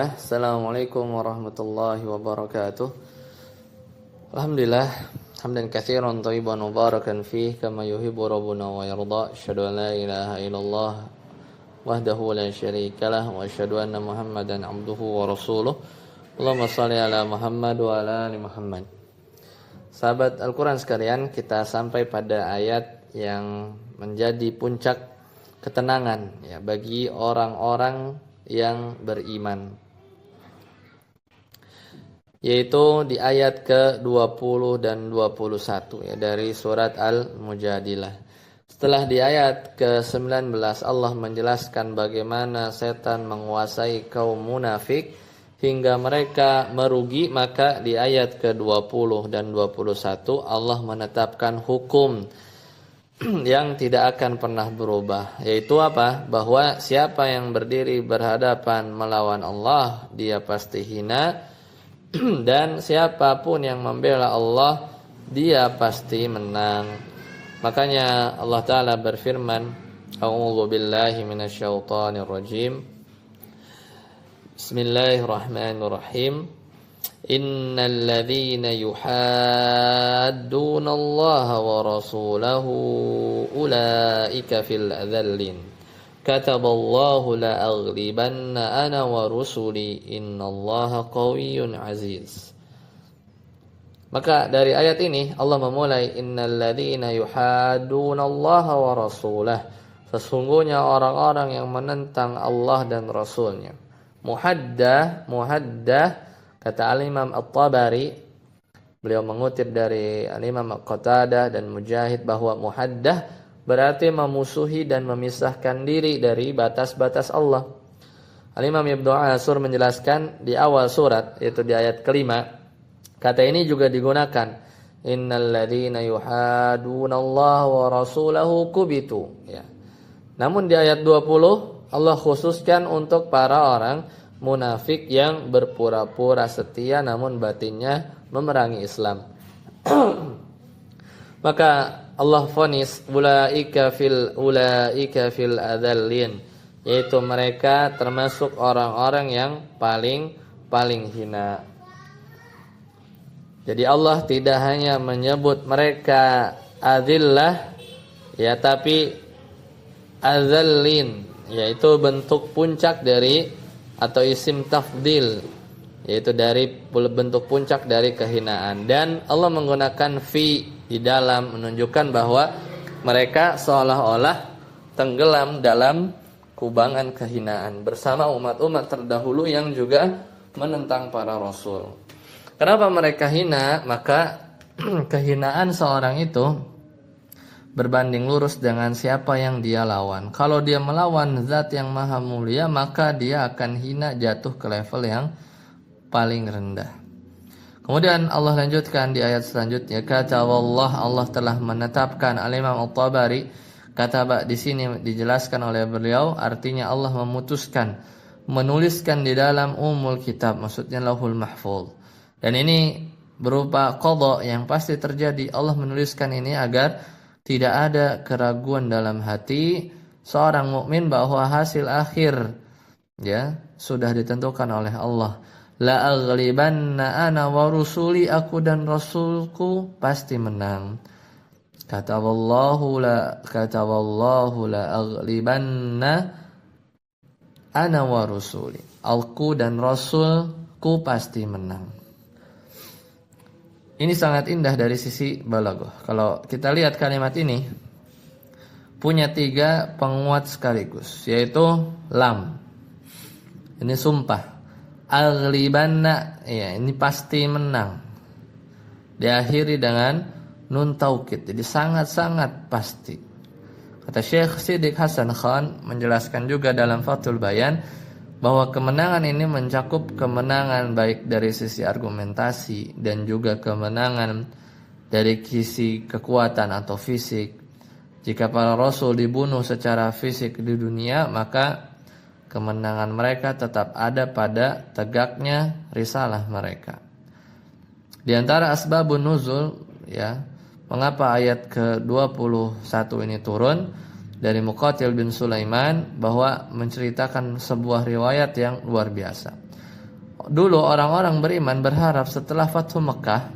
Bismillah. Assalamualaikum warahmatullahi wabarakatuh. Alhamdulillah, hamdan katsiran thayyiban mubarakan fih kama yuhibbu rabbuna wa yarda. Asyhadu an la ilaha illallah wahdahu la syarikalah wa asyhadu anna Muhammadan abduhu wa rasuluh. Allahumma shalli ala Muhammad wa ala ali Muhammad. Sahabat Al-Qur'an sekalian, kita sampai pada ayat yang menjadi puncak ketenangan ya bagi orang-orang yang beriman, yaitu di ayat ke-20 dan 21 ya dari surat Al-Mujadilah. Setelah di ayat ke-19 Allah menjelaskan bagaimana setan menguasai kaum munafik hingga mereka merugi, maka di ayat ke-20 dan 21 Allah menetapkan hukum yang tidak akan pernah berubah, yaitu apa? Bahwa siapa yang berdiri berhadapan melawan Allah, dia pasti hina, dan siapapun yang membela Allah, dia pasti menang. Makanya Allah Ta'ala berfirman, A'udzu billahi minasyaitonir rajim. Bismillahirrahmanirrahim. Innal ladzina yuhadduna Allah wa rasulahu ulaika fil adzallin. Kataballahu la aghlibanna ana wa rusuli innallaha qawiyyun aziz. Maka dari ayat ini Allah memulai innal ladzina yuhadduna Allah wa rasulahu. Sesungguhnya orang-orang yang menentang Allah dan Rasulnya. Muhaddah kata Al-Imam At-Tabari, beliau mengutip dari Al-Imam Qatadah dan Mujahid bahwa muhaddah berarti memusuhi dan memisahkan diri dari batas-batas Allah. Al-Imam Ibnu Ashur menjelaskan di awal surat, yaitu di ayat kelima, kata ini juga digunakan. Innal ladzina yuhaduna Allah wa rasulahu kubitu. Ya. Namun di ayat 20 Allah khususkan untuk para orang munafik yang berpura-pura setia namun batinnya memerangi Islam. Maka Allah vonis ulaika fil adzallin, yaitu mereka termasuk orang-orang yang paling hina. Jadi Allah tidak hanya menyebut mereka adzillah ya, tapi adzallin, yaitu bentuk puncak dari atau isim tafdil, yaitu dari bentuk puncak dari kehinaan. Dan Allah menggunakan fi di dalam menunjukkan bahwa mereka seolah-olah tenggelam dalam kubangan kehinaan bersama umat-umat terdahulu yang juga menentang para rasul. Kenapa mereka hina? Maka kehinaan seorang itu berbanding lurus dengan siapa yang dia lawan. Kalau dia melawan zat yang maha mulia, maka dia akan hina, jatuh ke level yang paling rendah. Kemudian Allah lanjutkan di ayat selanjutnya, kata Allah telah menetapkan. Al-Imam At-Tabari kata di sini dijelaskan oleh beliau, artinya Allah memutuskan, menuliskan di dalam umul kitab, maksudnya Lauhul Mahfuz. Dan ini berupa qadha yang pasti terjadi. Allah menuliskan ini agar tidak ada keraguan dalam hati seorang mukmin bahwa hasil akhir ya sudah ditentukan oleh Allah. La aghlibanna ana wa rusuli, aku dan rasulku pasti menang. Kataballahu la aghlibanna ana wa rusuli. Aku dan rasulku pasti menang. Ini sangat indah dari sisi balaghah. Kalau kita lihat kalimat ini punya 3 penguat sekaligus, yaitu lam. Ini sumpah. Aghlibanna, ya ini pasti menang. Diakhiri dengan nun taukid. Jadi sangat-sangat pasti. Kata Syekh Siddiq Hasan Khan menjelaskan juga dalam Fathul Bayan bahwa kemenangan ini mencakup kemenangan baik dari sisi argumentasi dan juga kemenangan dari sisi kekuatan atau fisik. Jika para rasul dibunuh secara fisik di dunia, maka kemenangan mereka tetap ada pada tegaknya risalah mereka. Di antara asbabun nuzul ya, mengapa ayat ke-21 ini turun, dari Muqatil bin Sulaiman bahwa menceritakan sebuah riwayat yang luar biasa. dulu orang-orang beriman berharap setelah Fathu Mekah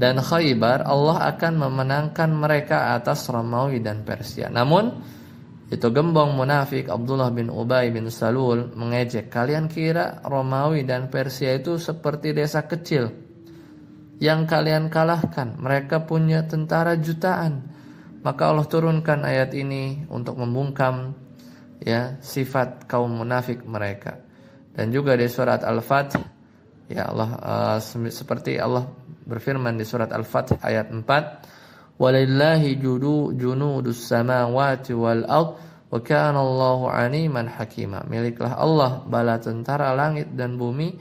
dan Khaybar Allah akan memenangkan mereka atas Romawi dan Persia. Namun itu gembong munafik Abdullah bin Ubay bin Salul mengejek, kalian kira Romawi dan Persia itu seperti desa kecil yang kalian kalahkan? Mereka punya tentara jutaan. Maka Allah turunkan ayat ini untuk membungkam ya sifat kaum munafik mereka. Dan juga di surat Al-Fath ya Allah seperti Allah berfirman di surat Al-Fath ayat 4, walillahi junudus samawati wal ard wa kana Allahu aliman hakima. Miliklah Allah bala tentara langit dan bumi,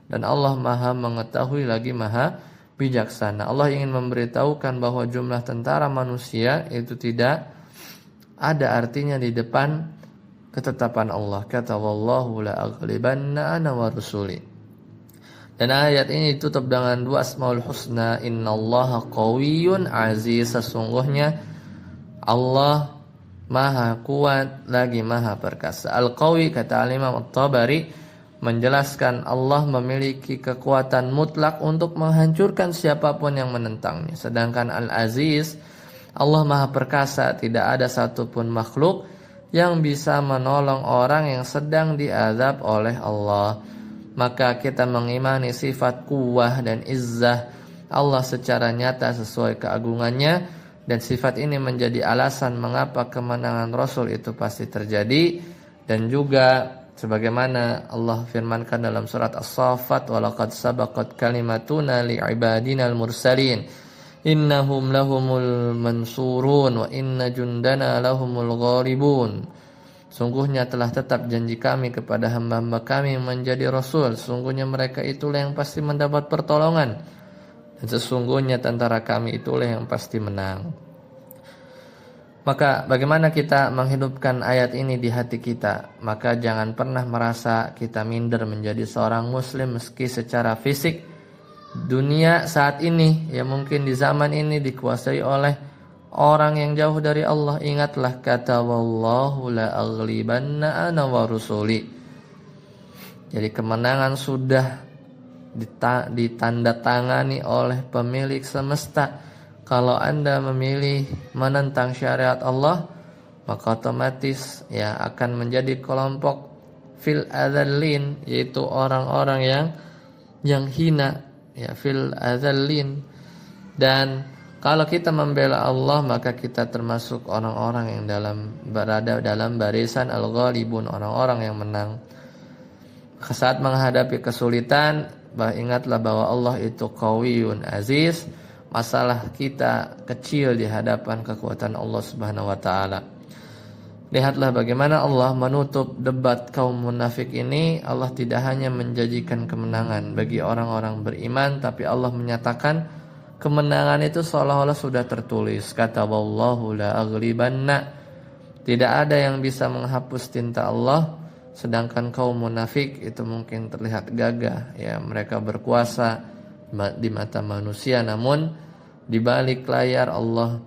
dan Allah Maha mengetahui lagi Maha bijaksana. Allah ingin memberitahukan bahwa jumlah tentara manusia itu tidak ada artinya di depan ketetapan Allah. Kata wallahu la aghlibanna ana wa rusuli. Dan ayat ini ditutup dengan dua asmaul husna, innallaha qawiyyun aziz. Sesungguhnya Allah Maha kuat lagi Maha perkasa. Al-Qawi kata Al-Imam At-Tabari menjelaskan Allah memiliki kekuatan mutlak untuk menghancurkan siapapun yang menentangnya. Sedangkan Al-Aziz, Allah Maha perkasa, tidak ada satupun makhluk yang bisa menolong orang yang sedang diazab oleh Allah. Maka kita mengimani sifat kuwah dan izzah Allah secara nyata sesuai keagungannya, dan sifat ini menjadi alasan mengapa kemenangan Rasul itu pasti terjadi. Dan juga sebagaimana Allah firmankan dalam surat As-Saffat, walaqad sabaqat kalimatuna li'ibadina al-mursalin innahum lahumul mansurun wa inna jundana lahumul gharibun. Sungguhnya telah tetap janji kami kepada hamba-hamba kami menjadi Rasul. Sungguhnya mereka itulah yang pasti mendapat pertolongan, dan sesungguhnya tentara kami itulah yang pasti menang. Maka bagaimana kita menghidupkan ayat ini di hati kita? Maka jangan pernah merasa kita minder menjadi seorang muslim meski secara fisik dunia saat ini ya mungkin di zaman ini dikuasai oleh orang yang jauh dari Allah. Ingatlah kata wallahu la aghlibanna ana wa rusuli. Jadi kemenangan sudah ditandatangani oleh pemilik semesta. Kalau Anda memilih menentang syariat Allah, maka otomatis ya akan menjadi kelompok fil adzallin, yaitu orang-orang yang hina ya, fil adzallin. Dan kalau kita membela Allah, maka kita termasuk orang-orang yang berada dalam barisan al-ghalibun, orang-orang yang menang. Saat menghadapi kesulitan, ingatlah bahwa Allah itu qawiyyun aziz. Masalah kita kecil di hadapan kekuatan Allah Subhanahu wa taala. Lihatlah bagaimana Allah menutup debat kaum munafik ini. Allah tidak hanya menjanjikan kemenangan bagi orang-orang beriman, tapi Allah menyatakan kemenangan itu seolah-olah sudah tertulis. Kata wallahu la aghlibanna. Tidak ada yang bisa menghapus tinta Allah. Sedangkan kaum munafik itu mungkin terlihat gagah ya, mereka berkuasa di mata manusia, namun di balik layar Allah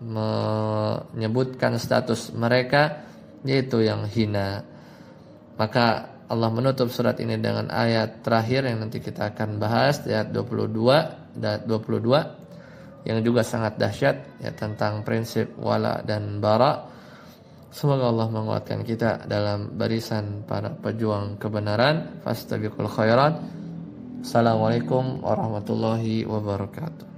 menyebutkan status mereka yaitu yang hina. Maka Allah menutup surat ini dengan ayat terakhir yang nanti kita akan bahas, ayat 22 dan 22 yang juga sangat dahsyat ya, tentang prinsip wala dan bara. Semoga Allah menguatkan kita dalam barisan para pejuang kebenaran. Fastabiqul khairat. Assalamualaikum warahmatullahi wabarakatuh.